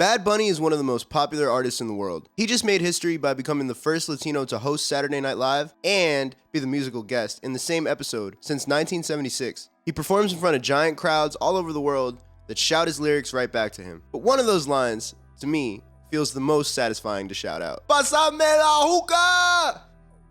Bad Bunny is one of the most popular artists in the world. He just made history by becoming the first Latino to host Saturday Night Live and be the musical guest in the same episode since 1976. He performs in front of giant crowds all over the world that shout his lyrics right back to him. But one of those lines, to me, feels the most satisfying to shout out. Pásame la hookah!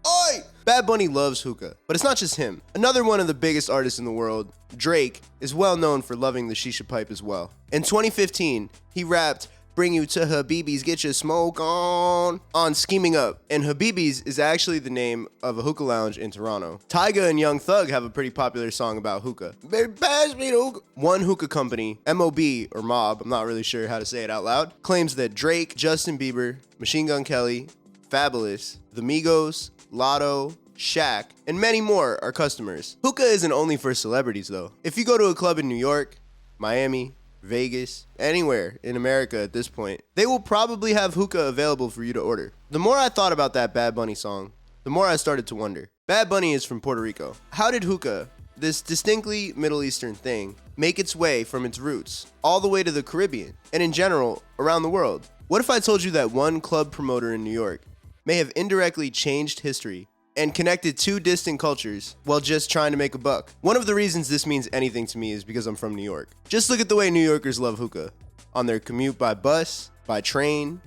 Oi! Bad Bunny loves hookah, but it's not just him. Another one of the biggest artists in the world, Drake, is well known for loving the shisha pipe as well. In 2015, he rapped, "Bring you to Habibi's, get your smoke on Scheming Up." And Habibi's is actually the name of a hookah lounge in Toronto. Tyga and Young Thug have a pretty popular song about hookah. Baby, pass me the hookah. One hookah company, MOB or Mob, I'm not really sure how to say it out loud, claims that Drake, Justin Bieber, Machine Gun Kelly, Fabulous, The Migos, Lotto, Shaq, and many more are customers. Hookah isn't only for celebrities though. If you go to a club in New York, Miami, Vegas, anywhere in America at this point, they will probably have hookah available for you to order. The more I thought about that Bad Bunny song, the more I started to wonder. Bad Bunny is from Puerto Rico. How did hookah, this distinctly Middle Eastern thing, make its way from its roots all the way to the Caribbean and in general around the world? What if I told you that one club promoter in New York may have indirectly changed history and connected two distant cultures while just trying to make a buck? One of the reasons this means anything to me is because I'm from New York. Just look at the way New Yorkers love hookah. On their commute by bus, by train,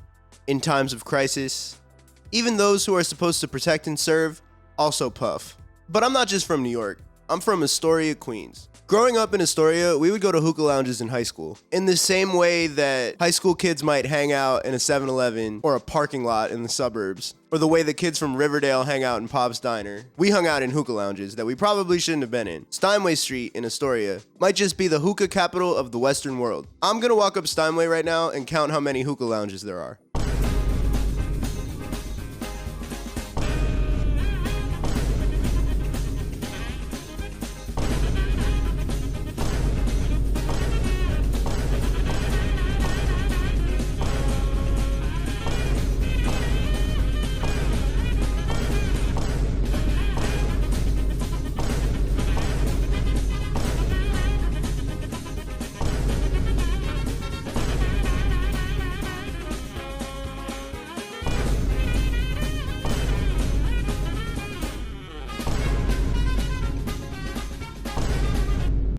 in times of crisis. Even those who are supposed to protect and serve also puff. But I'm not just from New York. I'm from Astoria, Queens. Growing up in Astoria, we would go to hookah lounges in high school. In the same way that high school kids might hang out in a 7-Eleven or a parking lot in the suburbs, or the way the kids from Riverdale hang out in Pop's Diner, we hung out in hookah lounges that we probably shouldn't have been in. Steinway Street in Astoria might just be the hookah capital of the Western world. I'm gonna walk up Steinway right now and count how many hookah lounges there are.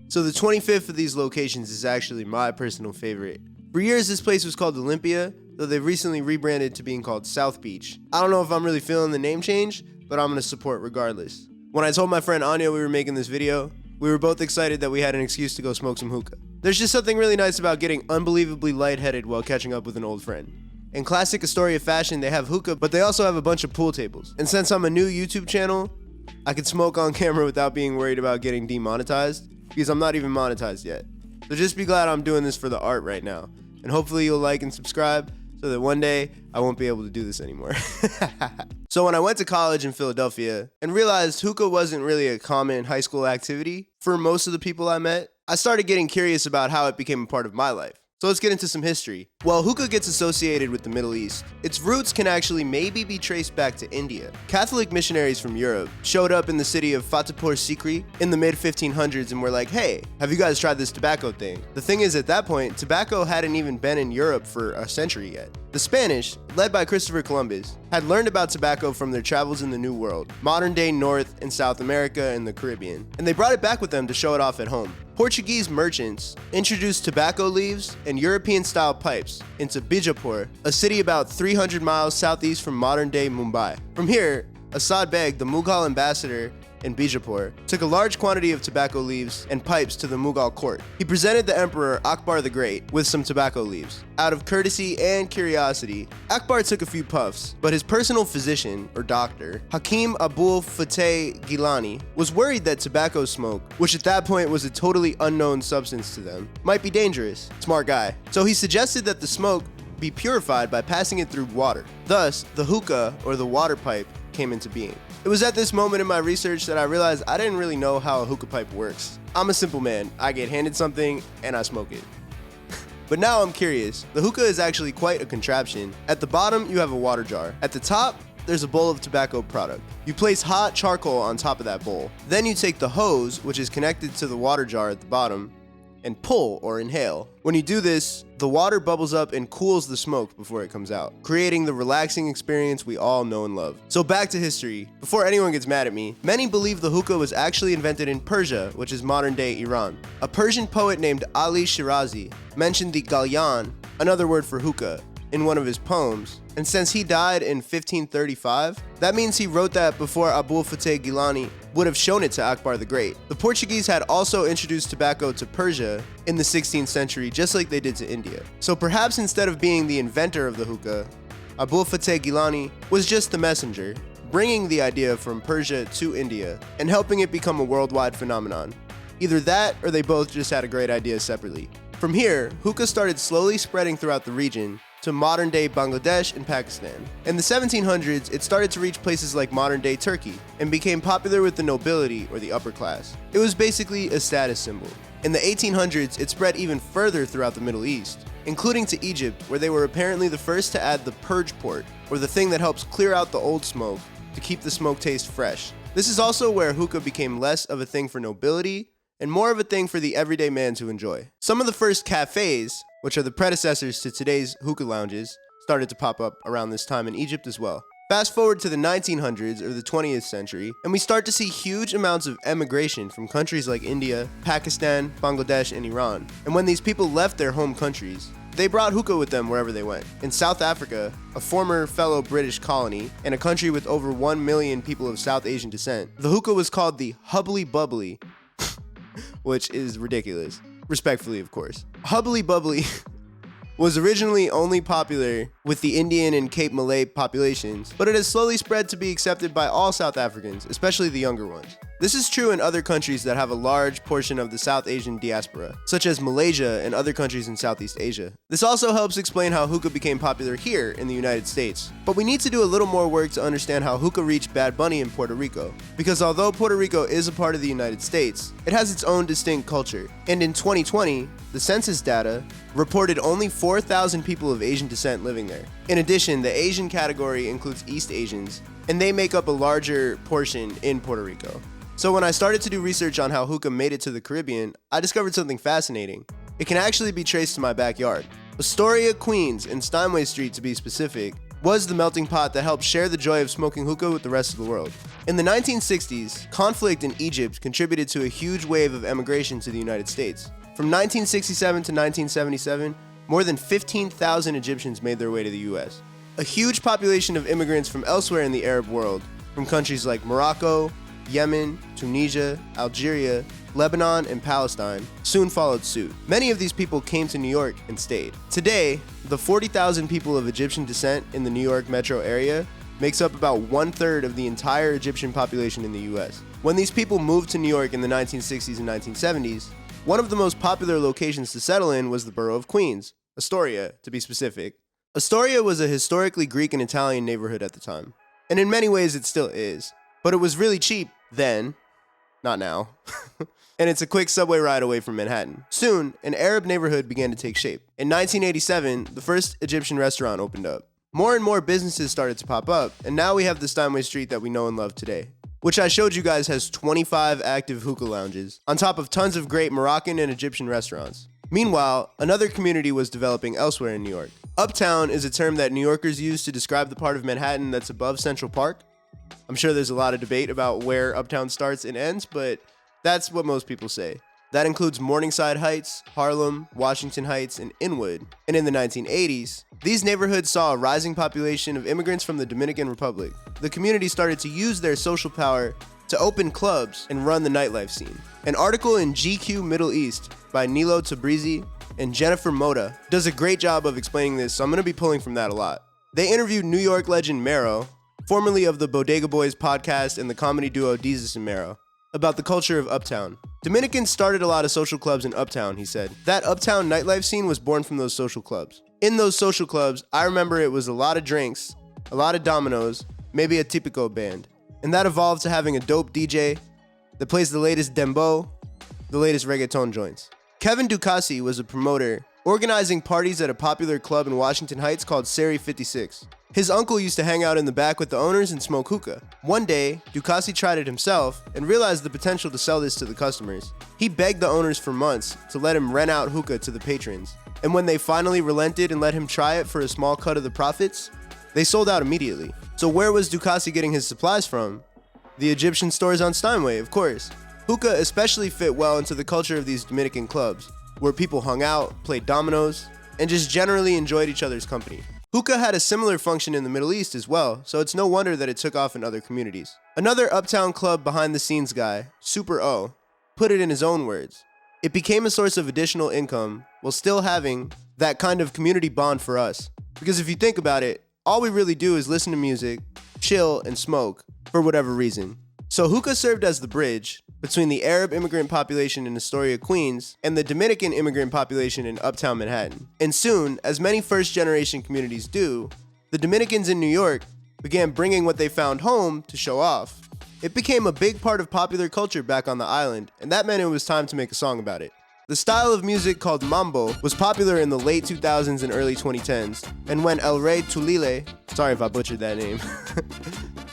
So the 25th of these locations is actually my personal favorite. For years, this place was called Olympia, though they've recently rebranded to being called South Beach. I don't know if I'm really feeling the name change, but I'm gonna support regardless. When I told my friend Anya we were making this video, we were both excited that we had an excuse to go smoke some hookah. There's just something really nice about getting unbelievably lightheaded while catching up with an old friend. In classic Astoria fashion, they have hookah, but they also have a bunch of pool tables. And since I'm a new YouTube channel, I could smoke on camera without being worried about getting demonetized, because I'm not even monetized yet. So just be glad I'm doing this for the art right now. And hopefully you'll like and subscribe so that one day I won't be able to do this anymore. So when I went to college in Philadelphia and realized hookah wasn't really a common high school activity for most of the people I met, I started getting curious about how it became a part of my life. So let's get into some history. While hookah gets associated with the Middle East, its roots can actually maybe be traced back to India. Catholic missionaries from Europe showed up in the city of Fatehpur Sikri in the mid-1500s and were like, "Hey, have you guys tried this tobacco thing?" The thing is, at that point, tobacco hadn't even been in Europe for a century yet. The Spanish, led by Christopher Columbus, had learned about tobacco from their travels in the New World, modern-day North and South America and the Caribbean, and they brought it back with them to show it off at home. Portuguese merchants introduced tobacco leaves and European-style pipes into Bijapur, a city about 300 miles southeast from modern-day Mumbai. From here, Asad Beg, the Mughal ambassador in Bijapur, took a large quantity of tobacco leaves and pipes to the Mughal court. He presented the Emperor Akbar the Great with some tobacco leaves. Out of courtesy and curiosity, Akbar took a few puffs, but his personal physician, or doctor, Hakim Abul Fateh Gilani, was worried that tobacco smoke, which at that point was a totally unknown substance to them, might be dangerous. Smart guy. So he suggested that the smoke be purified by passing it through water. Thus, the hookah, or the water pipe, came into being. It was at this moment in my research that I realized I didn't really know how a hookah pipe works. I'm a simple man. I get handed something and I smoke it. But now I'm curious. The hookah is actually quite a contraption. At the bottom, you have a water jar. At the top, there's a bowl of tobacco product. You place hot charcoal on top of that bowl. Then you take the hose, which is connected to the water jar at the bottom, and pull or inhale. When you do this, the water bubbles up and cools the smoke before it comes out, creating the relaxing experience we all know and love. So back to history. Before anyone gets mad at me, many believe the hookah was actually invented in Persia, which is modern-day Iran. A Persian poet named Ali Shirazi mentioned the galyan, another word for hookah, in one of his poems, and since he died in 1535, that means he wrote that before Abul Fateh Gilani would have shown it to Akbar the Great. The Portuguese had also introduced tobacco to Persia in the 16th century, just like they did to India. So perhaps instead of being the inventor of the hookah, Abul Fateh Gilani was just the messenger, bringing the idea from Persia to India and helping it become a worldwide phenomenon. Either that, or they both just had a great idea separately. From here, hookah started slowly spreading throughout the region to modern-day Bangladesh and Pakistan. In the 1700s, it started to reach places like modern-day Turkey and became popular with the nobility or the upper class. It was basically a status symbol. In the 1800s, it spread even further throughout the Middle East, including to Egypt, where they were apparently the first to add the purge port, or the thing that helps clear out the old smoke to keep the smoke taste fresh. This is also where hookah became less of a thing for nobility and more of a thing for the everyday man to enjoy. Some of the first cafes, which are the predecessors to today's hookah lounges, started to pop up around this time in Egypt as well. Fast forward to the 1900s or the 20th century, and we start to see huge amounts of emigration from countries like India, Pakistan, Bangladesh, and Iran. And when these people left their home countries, they brought hookah with them wherever they went. In South Africa, a former fellow British colony, and a country with over 1 million people of South Asian descent, the hookah was called the Hubbly Bubbly, which is ridiculous. Respectfully, of course. Hubbly Bubbly was originally only popular with the Indian and Cape Malay populations, but it has slowly spread to be accepted by all South Africans, especially the younger ones. This is true in other countries that have a large portion of the South Asian diaspora, such as Malaysia and other countries in Southeast Asia. This also helps explain how hookah became popular here in the United States. But we need to do a little more work to understand how hookah reached Bad Bunny in Puerto Rico, because although Puerto Rico is a part of the United States, it has its own distinct culture. And in 2020, the census data reported only 4,000 people of Asian descent living there. In addition, the Asian category includes East Asians, and they make up a larger portion in Puerto Rico. So when I started to do research on how hookah made it to the Caribbean, I discovered something fascinating. It can actually be traced to my backyard. Astoria, Queens, and Steinway Street to be specific, was the melting pot that helped share the joy of smoking hookah with the rest of the world. In the 1960s, conflict in Egypt contributed to a huge wave of emigration to the United States. From 1967 to 1977, more than 15,000 Egyptians made their way to the US. A huge population of immigrants from elsewhere in the Arab world, from countries like Morocco, Yemen, Tunisia, Algeria, Lebanon, and Palestine, soon followed suit. Many of these people came to New York and stayed. Today, the 40,000 people of Egyptian descent in the New York metro area makes up about 1/3 of the entire Egyptian population in the US. When these people moved to New York in the 1960s and 1970s, one of the most popular locations to settle in was the borough of Queens, Astoria, to be specific. Astoria was a historically Greek and Italian neighborhood at the time, and in many ways it still is. But it was really cheap then, not now, and it's a quick subway ride away from Manhattan. Soon, an Arab neighborhood began to take shape. In 1987, the first Egyptian restaurant opened up. More and more businesses started to pop up, and now we have the Steinway Street that we know and love today, which I showed you guys has 25 active hookah lounges, on top of tons of great Moroccan and Egyptian restaurants. Meanwhile, another community was developing elsewhere in New York. Uptown is a term that New Yorkers use to describe the part of Manhattan that's above Central Park. I'm sure there's a lot of debate about where Uptown starts and ends, but that's what most people say. That includes Morningside Heights, Harlem, Washington Heights, and Inwood. And in the 1980s, these neighborhoods saw a rising population of immigrants from the Dominican Republic. The community started to use their social power to open clubs and run the nightlife scene. An article in GQ Middle East by Nilo Tabrizi and Jennifer Moda does a great job of explaining this, so I'm going to be pulling from that a lot. They interviewed New York legend Mero, formerly of the Bodega Boys podcast and the comedy duo Desus and Mero, about the culture of Uptown. Dominicans started a lot of social clubs in Uptown, he said. That Uptown nightlife scene was born from those social clubs. In those social clubs, I remember it was a lot of drinks, a lot of dominoes, maybe a Tipico band. And that evolved to having a dope DJ that plays the latest dembow, the latest reggaeton joints. Kevin Ducassi was a promoter organizing parties at a popular club in Washington Heights called Seri 56. His uncle used to hang out in the back with the owners and smoke hookah. One day, Ducasse tried it himself and realized the potential to sell this to the customers. He begged the owners for months to let him rent out hookah to the patrons. And when they finally relented and let him try it for a small cut of the profits, they sold out immediately. So where was Ducasse getting his supplies from? The Egyptian stores on Steinway, of course. Hookah especially fit well into the culture of these Dominican clubs, where people hung out, played dominoes, and just generally enjoyed each other's company. Hookah had a similar function in the Middle East as well, so it's no wonder that it took off in other communities. Another uptown club behind-the-scenes guy, Super O, put it in his own words. It became a source of additional income while still having that kind of community bond for us. Because if you think about it, all we really do is listen to music, chill, and smoke for whatever reason. So hookah served as the bridge between the Arab immigrant population in Astoria, Queens, and the Dominican immigrant population in uptown Manhattan. And soon, as many first-generation communities do, the Dominicans in New York began bringing what they found home to show off. It became a big part of popular culture back on the island, and that meant it was time to make a song about it. The style of music called mambo was popular in the late 2000s and early 2010s, and when El Rey Tulile, sorry if I butchered that name,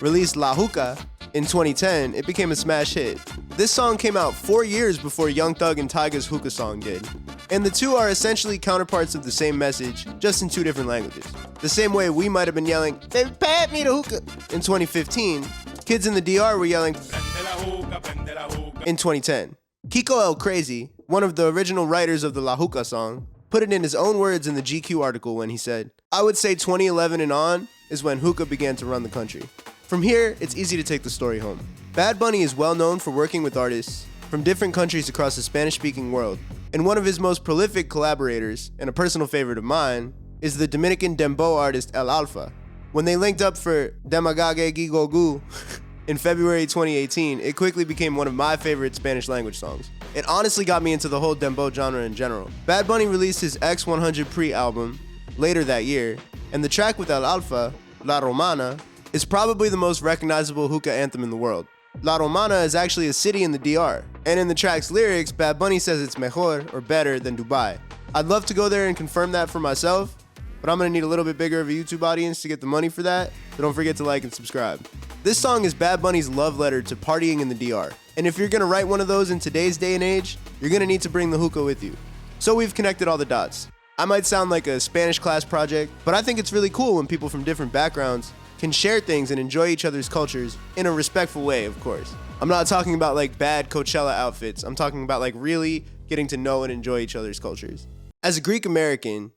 released La Hookah in 2010, it became a smash hit. This song came out 4 years before Young Thug and Tyga's Hookah song did. And the two are essentially counterparts of the same message, just in two different languages. The same way we might have been yelling, "Baby, pat me the hookah" in 2015, kids in the DR were yelling in 2010. Kiko El Crazy, one of the original writers of the La Hookah song, put it in his own words in the GQ article when he said, "I would say 2011 and on is when hookah began to run the country." From here, it's easy to take the story home. Bad Bunny is well known for working with artists from different countries across the Spanish-speaking world, and one of his most prolific collaborators, and a personal favorite of mine, is the Dominican dembow artist El Alfa. When they linked up for Demagage Gigogu in February 2018, it quickly became one of my favorite Spanish language songs. It honestly got me into the whole dembow genre in general. Bad Bunny released his X100 pre-album later that year, and the track with El Alfa, La Romana, is probably the most recognizable hookah anthem in the world. La Romana is actually a city in the DR, and in the track's lyrics, Bad Bunny says it's mejor, or better, than Dubai. I'd love to go there and confirm that for myself, but I'm gonna need a little bit bigger of a YouTube audience to get the money for that, so don't forget to like and subscribe. This song is Bad Bunny's love letter to partying in the DR, and if you're gonna write one of those in today's day and age, you're gonna need to bring the hookah with you. So we've connected all the dots. I might sound like a Spanish class project, but I think it's really cool when people from different backgrounds can share things and enjoy each other's cultures in a respectful way, of course. I'm not talking about like bad Coachella outfits. I'm talking about like really getting to know and enjoy each other's cultures. As a Greek American,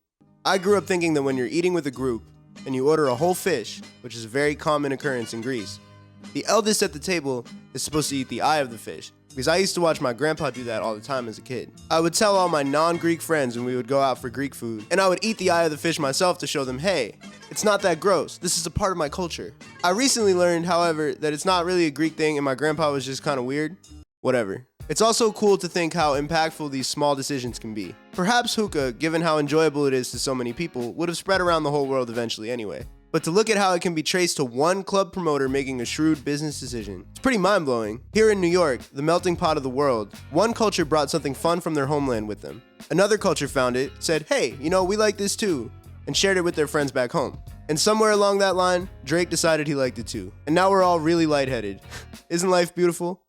I grew up thinking that when you're eating with a group and you order a whole fish, which is a very common occurrence in Greece, the eldest at the table is supposed to eat the eye of the fish. Because I used to watch my grandpa do that all the time as a kid. I would tell all my non-Greek friends when we would go out for Greek food, and I would eat the eye of the fish myself to show them, hey, it's not that gross. This is a part of my culture. I recently learned, however, that it's not really a Greek thing and my grandpa was just kind of weird. Whatever. It's also cool to think how impactful these small decisions can be. Perhaps hookah, given how enjoyable it is to so many people, would have spread around the whole world eventually anyway. But to look at how it can be traced to one club promoter making a shrewd business decision, it's pretty mind-blowing. Here in New York, the melting pot of the world, one culture brought something fun from their homeland with them. Another culture found it, said, hey, you know, we like this too, and shared it with their friends back home. And somewhere along that line, Drake decided he liked it too. And now we're all really lightheaded. Isn't life beautiful?